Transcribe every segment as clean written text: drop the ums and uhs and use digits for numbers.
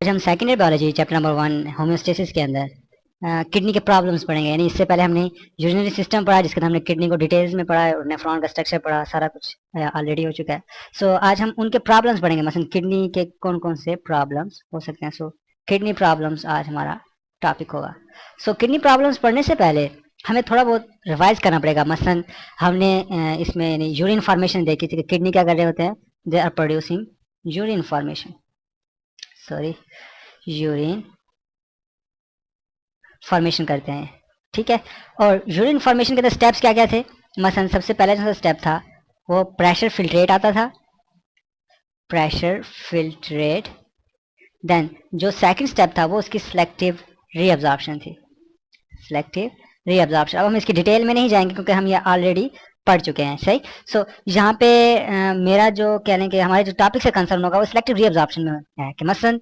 आज हम second year biology chapter number 1 homeostasis के अंदर किडनी के प्रॉब्लम्स पढ़ेंगे। यानी इससे पहले हमने यूरिनरी सिस्टम पढ़ा, जिसके अंदर हमने किडनी को डिटेल्स में पढ़ा और नेफ्रॉन का स्ट्रक्चर पढ़ा, सारा कुछ ऑलरेडी हो चुका है। सो आज हम उनके प्रॉब्लम्स पढ़ेंगे, मतलब किडनी के कौन कौन से प्रॉब्लम्स हो सकते हैं। सो किडनी प्रॉब्लम्स आज हमारा टॉपिक होगा। सो किडनी प्रॉब्लम्स पढ़ने से पहले हमें थोड़ा बहुत रिवाइज करना पड़ेगा। मसलन हमने इसमें यूरिन फॉर्मेशन देखी थी कि किडनी क्या कर रहे होते हैं, they are producing urine formation, urine formation करते हैं, ठीक है। और यूरिन फॉर्मेशन के अंदर स्टेप्स क्या क्या थे। मसलन सबसे पहला जो स्टेप था वो प्रेशर फिल्ट्रेट आता था, प्रेशर फिल्ट्रेट। देन जो सेकंड स्टेप था वो उसकी सिलेक्टिव रीअब्जॉर्प्शन थी, सिलेक्टिव रीअब्जॉर्प्शन। अब हम इसकी डिटेल में नहीं जाएंगे क्योंकि हम ये ऑलरेडी पढ़ चुके हैं, सही। सो यहाँ पे मेरा जो कह लें कि हमारे जो टॉपिक से कंसर्न होगा वो सिलेक्टिव रीअब्जॉर्प्शन में है कि मसलन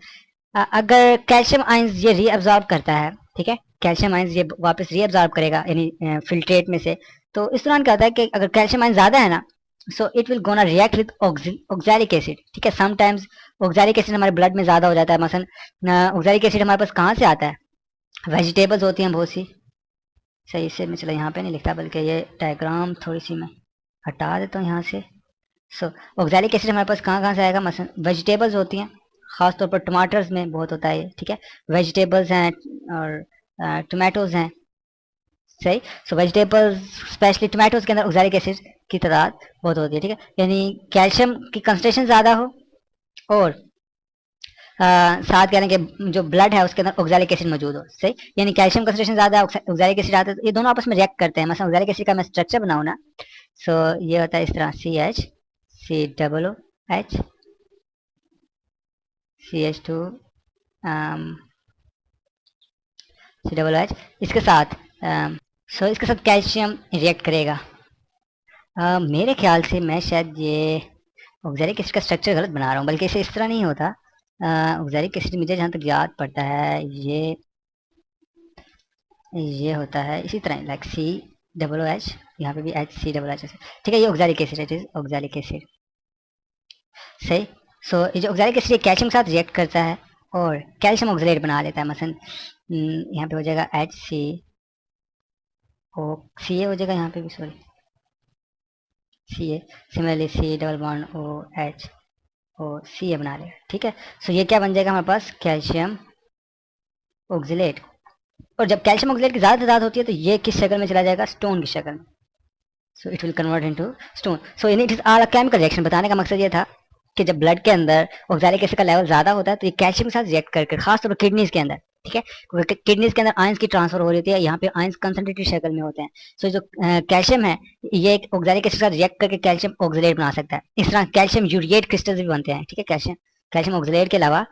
अगर कैल्शियम आयंस ये रीअब्जॉर्ब करता है, ठीक है, कैल्शियम आयंस ये वापस रीअब्जॉर्ब करेगा यानी फिल्ट्रेट में से। तो इस दौरान क्या होता है कि अगर कैल्शियम आयंस ज़्यादा है ना, so it will gonna react with oxalic acid, ठीक है। समटाइम्स ऑक्सैलिक एसिड हमारे ब्लड में ज़्यादा हो जाता है। मसलन ऑक्सैलिक एसिड हमारे पास कहाँ से आता है, वेजिटेबल्स होती हैं बहुत सी, सही से मैं चलो यहाँ पे नहीं लिखता बल्कि ये डायग्राम थोड़ी सी मैं हटा देता हूँ यहाँ से। सो ऑक्सैलिक एसिड हमारे पास कहाँ कहाँ से आएगा, मसलन वेजिटेबल्स होती हैं, ख़ास तौर पर टमाटर्स में बहुत होता है ये, ठीक है। वेजिटेबल्स हैं और टमाटोज हैं, सही। सो वेजिटेबल्स स्पेशली टमाटोज के अंदर ऑक्सैलिक एसिड की तादाद बहुत होती है, ठीक है। यानी कैल्शियम की कंसंट्रेशन ज़्यादा हो और साथ कह रहे हैं कि जो ब्लड है उसके अंदर ऑक्सैलिक एसिड मौजूद हो, सही। यानी कैल्शियम कंसंट्रेशन ज़्यादा है, ऑक्सैलिक एसिड आता है, तो ये दोनों आपस में रिएक्ट करते हैं। मसलन ऑक्सैलिक एसिड का मैं स्ट्रक्चर बनाऊँ ना, सो ये होता है इस तरह CH, CH2 COOH, इसके साथ इसके साथ कैल्शियम रिएक्ट करेगा। मेरे ख्याल से मैं शायद ये ऑक्सैलिक एसिड का स्ट्रक्चर गलत बना रहा हूँ, बल्कि इसे इस तरह नहीं होता। ऑक्सैलिक एसिड मुझे जहाँ तक याद पड़ता है ये होता है इसी तरह, लाइक COOH, यहाँ पे भी HCOOH, ठीक है। ये oxalic acid, it is oxalic acid, सही। सो ये जो ऑक्सैलिक एसिड कैल्शियम के साथ रिएक्ट करता है और कैल्शियम ऑक्सलेट बना लेता है। मसलन यहाँ पे हो जाएगा HCO हो जाएगा, यहाँ पे भी सॉरी CA, सिमिलरली C≡OH बना लेगा, ठीक है। सो ये क्या बन जाएगा हमारे पास, कैल्शियम ऑक्सलेट। और जब कैल्शियम ऑक्सलेट की ज़्यादा तादाद होती है तो ये किस शक्ल में चला जाएगा, स्टोन की शक्ल में। So it will convert into stone. So it is all a chemical reaction. बताने का मकसद ये था कि जब ब्लड के अंदर ऑक्सैलिक एसिड का लेवल ज़्यादा होता है तो ये कैल्शियम के साथ रिएक्ट करके, खासतौर पर किडनीज के अंदर, ठीक है, क्योंकि किडनीज के अंदर आयंस की ट्रांसफर हो रही होती है, यहाँ पे आयंस कंसंट्रेटेड शक्ल में होते हैं। सो जो कैल्शियम है ये ऑक्सैलिक एसिड के साथ रिएक्ट करके कैल्शियम ऑक्सलेट बना सकता है। इस तरह कैल्शियम यूरिएट क्रिस्टल्स भी बनते हैं, ठीक है। कैल्शियम ऑक्सलेट के अलावा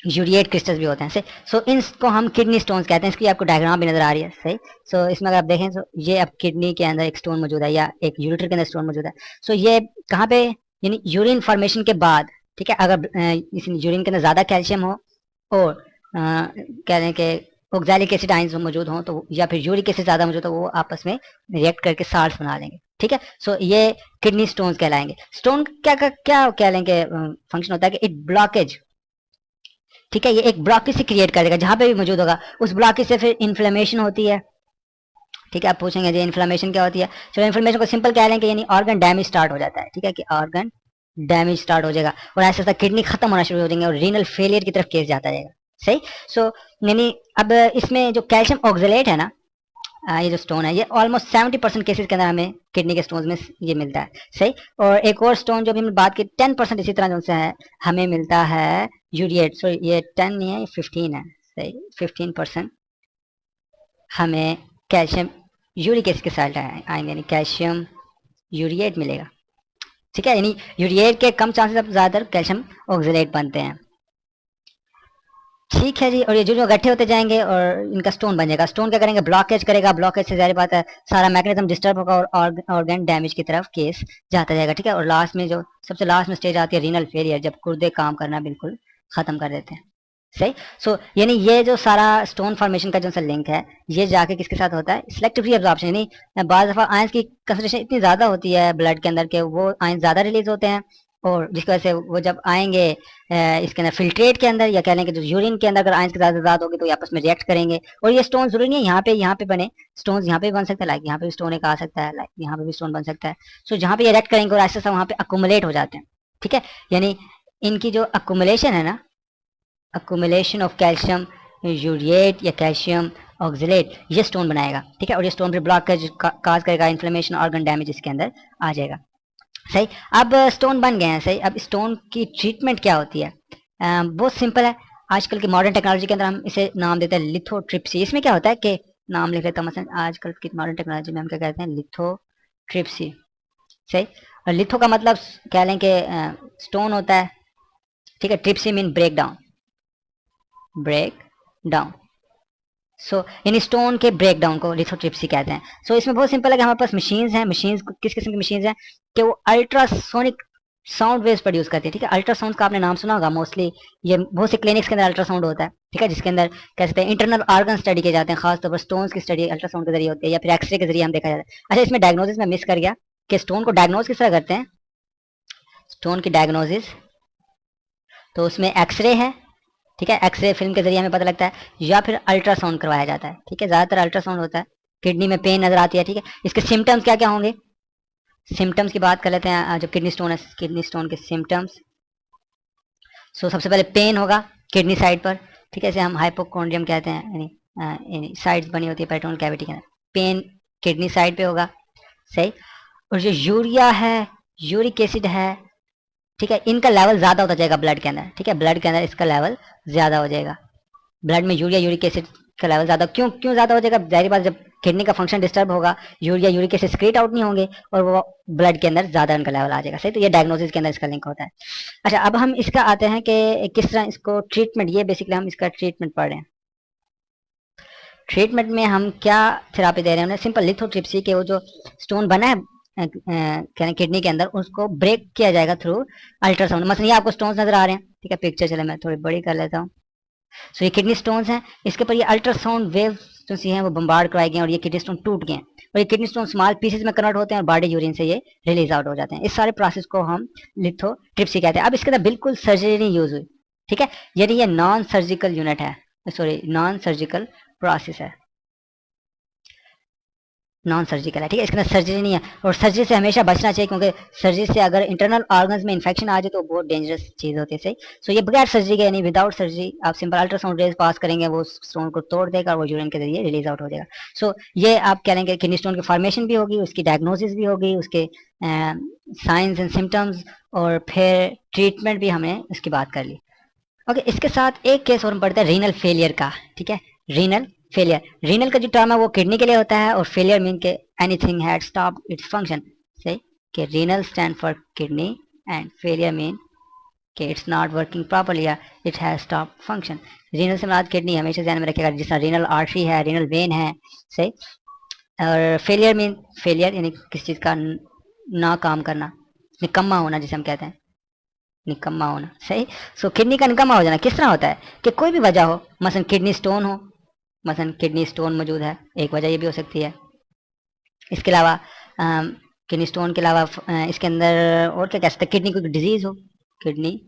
यूरिएट क्रिस्टल्स भी होते हैं, सही। सो इनको हम किडनी स्टोन्स कहते हैं। इसकी आपको डायग्राम भी नजर आ रही है, सही। सो इसमें अगर आप देखें तो ये अब किडनी के अंदर एक स्टोन मौजूद है या एक यूरेटर के अंदर स्टोन मौजूद है। सो ये कहाँ पे, यानी यूरिन फॉर्मेशन के बाद, ठीक है। अगर इस यूरिन के अंदर ज़्यादा कैल्शियम हो और कह रहे हैं कि ऑक्सैलिक एसिड आयंस मौजूद हों तो, या फिर यूरिक एसिड ज़्यादा मौजूद हो, वो आपस में रिएक्ट करके साल्ट्स बना लेंगे, ठीक है। सो ये किडनी स्टोन्स कहलाएंगे। स्टोन क्या कह लेंगे फंक्शन होता है कि इट ब्लॉकेज, ठीक है, ये एक ब्लॉकेज से क्रिएट कर देगा जहां पे भी मौजूद होगा। उस ब्लॉकेज से फिर इन्फ्लेमेशन होती है, ठीक है। आप पूछेंगे ये इन्फ्लेमेशन क्या होती है। चलो इन्फ्लेमेशन को सिंपल कह लेंगे, यानी ऑर्गन डैमेज स्टार्ट हो जाता है, ठीक है, कि ऑर्गन डैमेज स्टार्ट हो जाएगा और ऐसा ऐसा किडनी खत्म होना शुरू हो जाएंगे और रीनल फेलियर की तरफ केस जाता जाएगा, सही। सो यानी अब इसमें जो कैल्शियम ऑक्सलेट है ना, ये जो स्टोन है, ये ऑलमोस्ट 70% केसेस के अंदर हमें किडनी के स्टोन में ये मिलता है, सही। और एक और स्टोन जो भी हमने बात की 10% इसी तरह जो से है हमें मिलता है यूरिएट। सो ये 10 नहीं है, ये 15 है, सही। 15% हमें कैल्शियम यूरिक एसिड के साथ आएंगे, यानी कैल्शियम यूरिएट मिलेगा, ठीक है। यानी यूरिएट के कम चांसेस अब ज़्यादातर कैल्शियम ऑक्सलेट बनते हैं, ठीक है जी। और ये जो गट्ठे होते जाएंगे और इनका स्टोन बन जाएगा। स्टोन क्या करेंगे, ब्लॉकेज करेगा, ब्लॉकेज से जाहिर बात है सारा मैकेनिज्म डिस्टर्ब होगा और ऑर्गन डैमेज की तरफ केस जाता जाएगा, ठीक है। और लास्ट में जो सबसे लास्ट में स्टेज आती है रीनल फेलियर, जब गुर्दे काम करना बिल्कुल खत्म कर देते हैं, सही। सो यानी ये जो सारा स्टोन फॉर्मेशन का जो सा लिंक है ये जाके किसके साथ होता है, सिलेक्टिव रीअब्जॉर्प्शन। यानी बाज़ दफ़ा आयंस की कंसंट्रेशन इतनी ज़्यादा होती है ब्लड के अंदर के वो आयंस ज़्यादा रिलीज होते हैं और जिसकी वजह से वो जब आएंगे इसके अंदर फिल्ट्रेट के अंदर, या कह लें कि जो यूरिन के अंदर अगर आयंस की ज़्यादा होगी तो ये आपस में रिएक्ट करेंगे। और ये स्टोन जरूरी नहीं है यहाँ पे बने, स्टोन यहाँ पे भी बन सकता है, लाइक यहाँ पे भी स्टोन एक आ सकता है, लाइक यहाँ पे भी स्टोन बन सकता है। सो जहाँ पे ये रिएक्ट करेंगे और ऐसे ऐसा वहाँ पे अकुमुलेट हो जाते हैं, ठीक है। यानी इनकी जो अकुमुलेशन है ना, अकुमुलेशन ऑफ कैल्शियम यूरिएट या कैल्शियम ऑक्सलेट, ये स्टोन बनाएगा, ठीक है। और ये स्टोन फिर ब्लॉक काज करेगा, इन्फ्लेमेशन, ऑर्गन डैमेज इसके अंदर आ जाएगा। सही। अब स्टोन बन गए हैं, सही। अब स्टोन की ट्रीटमेंट क्या होती है? बहुत सिंपल है। आजकल की मॉडर्न टेक्नोलॉजी के अंदर हम इसे नाम देते हैं लिथोट्रिप्सी। इसमें क्या होता है कि नाम लिख लेता हूँ, मसलन आजकल की मॉडर्न टेक्नोलॉजी में हम क्या कहते हैं, लिथोट्रिप्सी। सही। और लिथो का मतलब कह लें कि स्टोन होता है, ठीक है। Tripsy mean break down, break down. So इन स्टोन के ब्रेक डाउन को लिथोट्रिप्सी कहते हैं। सो इसमें बहुत सिंपल है कि हमारे पास मशीन्स हैं। मशीन्स किस किस्म की मशीन्स हैं कि वो अल्ट्रासोनिक साउंड वेव्स प्रोड्यूस करती है, ठीक है। अल्ट्रासाउंड का आपने नाम सुना होगा मोस्टली, ये बहुत से क्लिनिक्स के अंदर अल्ट्रासाउंड होता है, ठीक है, जिसके अंदर कह सकते हैं इंटरनल ऑर्गन स्टडी किए जाते हैं, खासतौर पर स्टोन्स की स्टडी अल्ट्रासाउंड के जरिए होती है, या फिर एक्सरे के जरिए हम देखा जाता है। अच्छा, इसमें डायग्नोसिस में मिस कर गया कि स्टोन को डायग्नोज किस तरह करते हैं। स्टोन की डायग्नोसिस तो उसमें एक्सरे है, ठीक है, एक्सरे फिल्म के जरिए हमें पता लगता है, या फिर अल्ट्रासाउंड करवाया जाता है, ठीक है। ज्यादातर अल्ट्रासाउंड होता है। किडनी में पेन नजर आती है, ठीक है। इसके सिम्टम्स क्या क्या होंगे, सिम्टम्स की बात कर लेते हैं। जो किडनी स्टोन है, किडनी स्टोन के सिम्टम्स। सो सबसे पहले पेन होगा किडनी साइड पर, ठीक है, इसे हम हाइपोकोंड्रियम कहते हैं, यानी साइड्स बनी होती है पेरिटोनियल कैविटी के अंदर। पेन किडनी साइड पे होगा, सही। और जो यूरिया है, यूरिक एसिड है, ठीक है, इनका लेवल ज्यादा होता जाएगा ब्लड के अंदर, ठीक है। ब्लड के अंदर इसका लेवल ज्यादा हो जाएगा। ब्लड में यूरिया यूरिक एसिड का लेवल ज्यादा, क्यों क्यों ज्यादा हो जाएगा? जाहिर बात, जब किडनी का फंक्शन डिस्टर्ब होगा, यूरिया यूरिक एसिड स्क्रीट आउट नहीं होंगे और वो ब्लड के अंदर ज्यादा उनका लेवल आ जाएगा, सही। तो ये डायग्नोसिस के अंदर इसका लिंक होता है। अच्छा, अब हम इसका आते हैं कि किस तरह इसको ट्रीटमेंट, ये बेसिकली हम इसका ट्रीटमेंट पढ़ रहे हैं। ट्रीटमेंट में हम क्या थेरापी दे रहे हैं? सिंपल लिथोट्रिप्सी के वो जो स्टोन बना है किडनी के अंदर, उसको ब्रेक किया जाएगा थ्रू अल्ट्रासाउंड। मतलब ये आपको स्टोन्स नजर आ रहे हैं, ठीक है। पिक्चर चले मैं थोड़ी बड़ी कर लेता हूँ। सो ये किडनी स्टोन्स हैं, इसके ऊपर ये अल्ट्रासाउंड वेव जो सी हैं वो बम्बार्ड कराए गए हैं और ये किडनी स्टोन टूट गए हैं, और ये किडनी स्टोन स्मॉल पीसेस में कन्वर्ट होते हैं और बॉडी यूरिन से ये रिलीज आउट हो जाते हैं। इस सारे प्रोसेस को हम लिथोट्रिप्सी कहते हैं। अब इसके अंदर बिल्कुल सर्जरी नहीं यूज हुई, ठीक है, यानी ये नॉन सर्जिकल यूनिट है, सॉरी नॉन सर्जिकल प्रोसेस है, नॉन सर्जिकल है, ठीक है। इसके अंदर सर्जरी नहीं है, और सर्जरी से हमेशा बचना चाहिए, क्योंकि सर्जरी से अगर इंटरनल ऑर्गन्स में इन्फेक्शन आ जाए तो बहुत डेंजरस चीज होती है, सही। सो ये बगैर सर्जरी के, यानी विदाउट सर्जरी आप सिंपल अल्ट्रासाउंड रेज पास करेंगे, वो स्टोन को तोड़ देगा और वो यूरिन के जरिए रिलीज आउट हो जाएगा। सो ये आप कह लेंगे किडनी स्टोन की फॉर्मेशन भी होगी, उसकी डायग्नोसिस भी होगी, उसके साइंस एंड सिम्टम्स, और फिर ट्रीटमेंट भी हमने उसकी बात कर ली। ओके, इसके साथ एक केस और हम पढ़ते हैं रीनल फेलियर का, ठीक है। रीनल फेलियर, रीनल का जो टर्म है वो किडनी के लिए होता है, और फेलियर मीन के anything had stopped its function, सही। कि renal stand for kidney and failure mean कि इट्स नॉट वर्किंग प्रॉपर्ली या it has stop function. Renal से मुराद किडनी हमेशा ध्यान में रखेगा, जिस तरह रीनल आर्टरी है, रीनल वेन है, सही। और फेलियर मीन, फेलियर यानी किसी चीज़ का ना काम करना, निकम्मा होना जिसे हम कहते हैं, निकम्मा होना, सही। सो किडनी का निकम्मा हो जाना किस तरह होता है कि कोई भी वजह हो, मसलन किडनी स्टोन हो, मसलन किडनी स्टोन मौजूद है, एक वजह ये भी हो सकती है। इसके अलावा किडनी स्टोन के अलावा इसके अंदर और क्या कह सकते हैं, किडनी कोई डिजीज हो, किडनी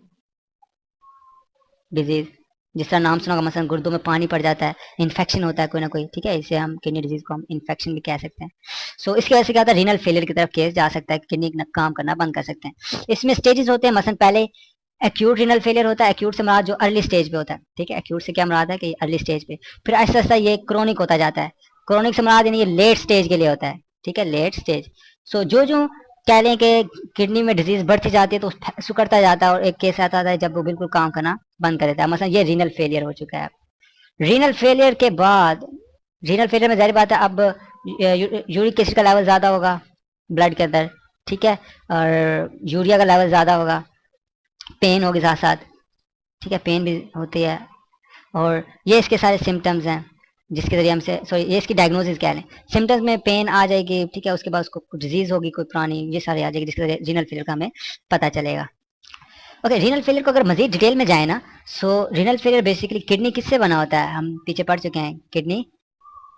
डिजीज, जिस तरह नाम सुना होगा, मसलन गुर्दों में पानी पड़ जाता है, इन्फेक्शन होता है कोई ना कोई, ठीक है, इसे हम किडनी डिजीज को हम इन्फेक्शन भी कह सकते हैं। सो इसकी वजह से क्या होता है, रीनल फेलियर की तरफ केस जा सकता है, किडनी काम करना बंद कर सकते हैं। इसमें स्टेजेस होते हैं, मसलन पहले एक्यूट रीनल फेलियर होता है। एक्यूट से मुराद जो अर्ली स्टेज पे होता है, ठीक है, एक्यूट से क्या मुराद है कि अर्ली स्टेज पे, फिर आहिस्ता आहिस्ता ये क्रोनिक होता जाता है। क्रोनिक से मुराद यानी ये लेट स्टेज के लिए होता है, ठीक है, लेट स्टेज। सो जो जो कह लें कि किडनी में डिजीज बढ़ती जाती है तो सुकड़ता जाता है, और एक केस आता है जब वो बिल्कुल काम करना बंद कर देता है, मतलब ये रीनल फेलियर हो चुका है। रीनल फेलियर के बाद, रीनल फेलियर में जाहिर बात है अब यूरिक एसिड का लेवल ज्यादा होगा ब्लड के अंदर, ठीक है, और यूरिया का लेवल ज्यादा होगा, पेन होगी साथ साथ, ठीक है, पेन भी होती है, और ये इसके सारे सिम्टम्स हैं जिसके जरिए हमसे, सॉरी ये इसकी डायग्नोसिस क्या है। सिम्टम्स में पेन आ जाएगी, ठीक है, उसके बाद उसको डिजीज होगी कोई पुरानी, ये सारे आ जाएगी, जिसके जरिए रीनल फेलियर का हमें पता चलेगा। ओके, रीनल फेलियर को अगर मजीद डिटेल में जाए ना, सो रीनल फेलियर बेसिकली किडनी किससे बना होता है, हम पीछे पढ़ चुके हैं। किडनी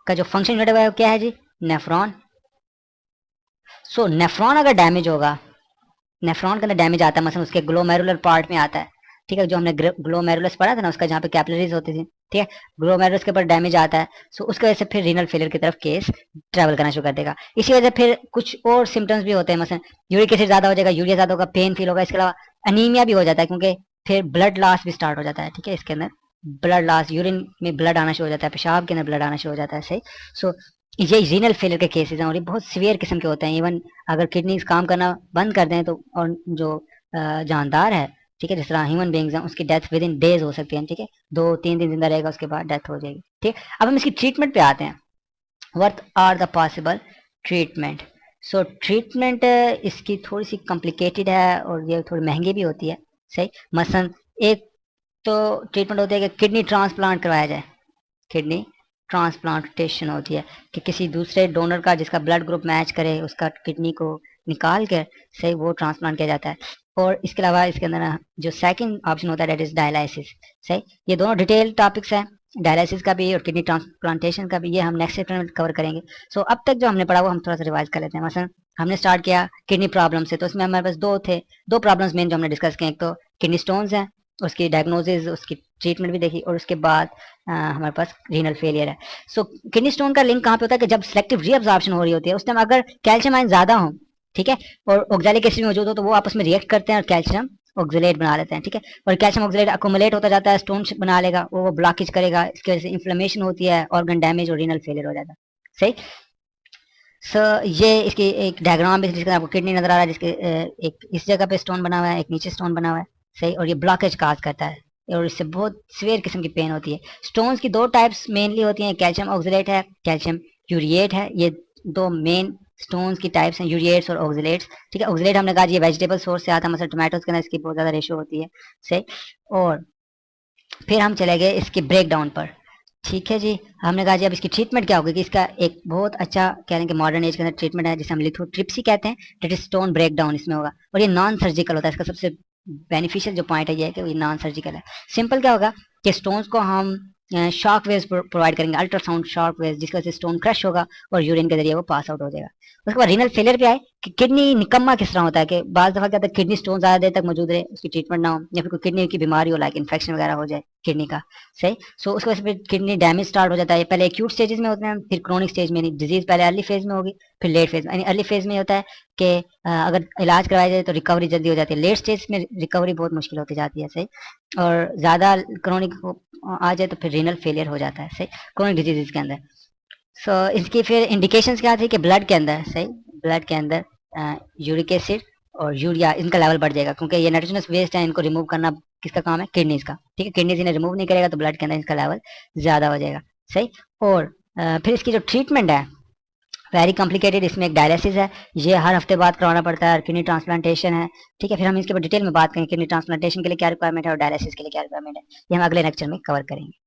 का जो फंक्शन यूनिट है वो क्या है जी, नेफ्रॉन। सो नेफ्रॉन अगर डैमेज होगा, नेफ्रॉन के अंदर डैमेज आता है, मसलन उसके ग्लोमेरुलर पार्ट में आता है, ठीक है, जो हमने ग्लोमेरुलस पढ़ा था ना उसका, जहाँ पे कैपिलरीज होती थी, ठीक है, ग्लोमेरुलस के ऊपर डैमेज आता है, सो उसकी वजह से फिर रीनल फेलियर की तरफ केस ट्रैवल करना शुरू कर देगा। इसी वजह से फिर कुछ और सिम्टम्स भी होते हैं, मसलन यूरिक एसिड ज्यादा हो जाएगा, यूरिया ज्यादा होगा, पेन फील होगा, इसके अलावा अनीमिया भी हो जाता है, क्योंकि फिर ब्लड लॉस भी स्टार्ट हो जाता है, ठीक है, इसके अंदर ब्लड लॉस, यूरिन में ब्लड आना शुरू हो जाता है, पेशाब के अंदर ब्लड आना शुरू हो जाता है, सही। सो ये रीनल फेलियर के केसेस हैं और ये बहुत सीवियर किस्म के होते हैं। इवन अगर किडनीज काम करना बंद कर दें तो, और जो जानदार है, ठीक है, जिस तरह ह्यूमन बींग्स हैं, उसकी डेथ विद इन डेज हो सकती है, ठीक है, 2-3 दिन जिंदा रहेगा, उसके बाद डेथ हो जाएगी, ठीक है। अब हम इसकी ट्रीटमेंट पे आते हैं। What are the possible treatment? So treatment इसकी थोड़ी सी कॉम्प्लिकेटेड है और ये थोड़ी महंगी भी होती है, सही। मसलन एक तो ट्रीटमेंट होती है कि किडनी ट्रांसप्लांट करवाया जाए, किडनी ट्रांसप्लांटेशन होती है कि किसी दूसरे डोनर का जिसका ब्लड ग्रुप मैच करे उसका किडनी को निकाल कर, सही, वो ट्रांसप्लांट किया जाता है। और इसके अलावा इसके अंदर जो सेकंड ऑप्शन होता है दैट इज डायलिसिस, सही। ये दोनों डिटेल टॉपिक्स हैं, डायलिसिस का भी और किडनी ट्रांसप्लांटेशन का भी, ये हम नेक्स्ट चैप्टर में कवर करेंगे। सो अब तक जो हमने पढ़ा वो हम थोड़ा सा रिवाइज कर लेते हैं। मसलन हमने स्टार्ट किया किडनी प्रॉब्लम से, तो इसमें हमारे पास दो प्रॉब्लम्स मेन जो हमने डिस्कस किए, एक तो किडनी स्टोन्स हैं, उसकी डायग्नोसिस, उसकी ट्रीटमेंट भी देखी, और उसके बाद हमारे पास रीनल फेलियर है। सो किडनी स्टोन का लिंक कहाँ पे होता है कि जब सिलेक्टिव रीअब्जॉर्प्शन हो रही होती है उस टाइम अगर कैल्शियम आयन ज्यादा हो, ठीक है, और ऑक्सैलिक एसिड मौजूद हो, तो वो आपस में रिएक्ट करते हैं और कैल्शियम ऑक्सलेट बना लेते हैं, ठीक है। और कैल्शियम ऑक्सलेट अकोमुलेट होता जाता है, स्टोन बना लेगा, वो ब्लॉकेज करेगा, इसकी वजह से इन्फ्लेमेशन होती है, ऑर्गन डैमेज और रीनल फेलियर हो जाता है, सही। ये इसकी एक डायग्राम भी जिसका आपको किडनी नजर आ रहा है, जिसके एक इस जगह पे स्टोन बना हुआ है, एक नीचे स्टोन बना हुआ है, सही। और ये ब्लॉकेज काज करता है और इससे बहुत सीवियर किस्म की पेन होती है। स्टोन्स की दो टाइप्स मेनली होती हैं, कैल्शियम ऑक्सलेट है, कैल्शियम यूरिएट है, ये दो मेन स्टोन्स की टाइप्स हैं, यूरिएट्स और ऑक्सलेट्स, ठीक है। ऑक्सलेट हमने कहा ये वेजिटेबल सोर्स से आता है, मतलब टोमेटोज के अंदर इसकी बहुत ज्यादा रेशो होती है, सही। और फिर हम चले गए इसके ब्रेक डाउन पर, ठीक है जी। हमने कहा जी अब इसकी ट्रीटमेंट क्या होगी, कि इसका एक बहुत अच्छा कह लें कि मॉडर्न एज के अंदर ट्रीटमेंट है जिसे हम लिथोट्रिप्सी कहते हैं, that is stone break down इसमें होगा, और ये नॉन सर्जिकल होता है। इसका सबसे बेनिफिशियल जो पॉइंट है ये है कि ये नॉन सर्जिकल है। सिंपल क्या होगा कि स्टोन्स को हम शॉक वेव्स प्रोवाइड करेंगे, अल्ट्रासाउंड शॉक वेव्स, जिसकी वजह से स्टोन क्रश होगा और यूरिन के जरिए वो पास आउट हो जाएगा। उसके बाद रीनल फेलियर पे आए कि किडनी निकम्मा किस तरह होता है, कि बाज दफा क्या होता है किडनी स्टोन ज्यादा देर तक मौजूद रहे, उसकी ट्रीटमेंट ना हो, या फिर कोई किडनी की बीमारी हो, लाइक इन्फेक्शन वगैरह हो जाए किडनी का, सही। सो उसकी वजह से फिर किडनी डैमेज स्टार्ट हो जाता है। पहले एक्यूट स्टेजेस में होते हैं, फिर क्रोनिक स्टेज में, डिजीज पहले अर्ली फेज में होगी, फिर लेट फेज में। यानी अर्ली फेज में होता है कि अगर इलाज करवाया जाए तो रिकवरी जल्दी हो जाती है, लेट स्टेज में रिकवरी बहुत मुश्किल होती जाती है, सही। और ज्यादा क्रोनिक आ जाए तो फिर रीनल फेलियर हो जाता है, सही, क्रोनिक डिजीज के अंदर। सो इसकी फिर इंडिकेशंस क्या थी कि ब्लड के अंदर, सही, ब्लड के अंदर यूरिक एसिड और यूरिया इनका लेवल बढ़ जाएगा, क्योंकि ये नाइट्रोजनस वेस्ट है, इनको रिमूव करना किसका काम है, किडनीज का, ठीक है। किडनीज इन्हें रिमूव नहीं करेगा तो ब्लड के अंदर इसका लेवल ज्यादा हो जाएगा, सही। और फिर इसकी जो ट्रीटमेंट है वेरी कॉम्प्लिकेटेड, इसमें एक डायलिसिस है, ये हर हफ्ते बाद करवाना पड़ता है, किडनी ट्रांसप्लांटेशन है, ठीक है। फिर हम इसके ऊपर डिटेल में बात करेंगे किडनी ट्रांसप्लांटेशन के लिए क्या रिक्वायरमेंट है और डायलिसिस के लिए क्या रिक्वायरमेंट है, ये हम अगले लेक्चर में कवर करेंगे।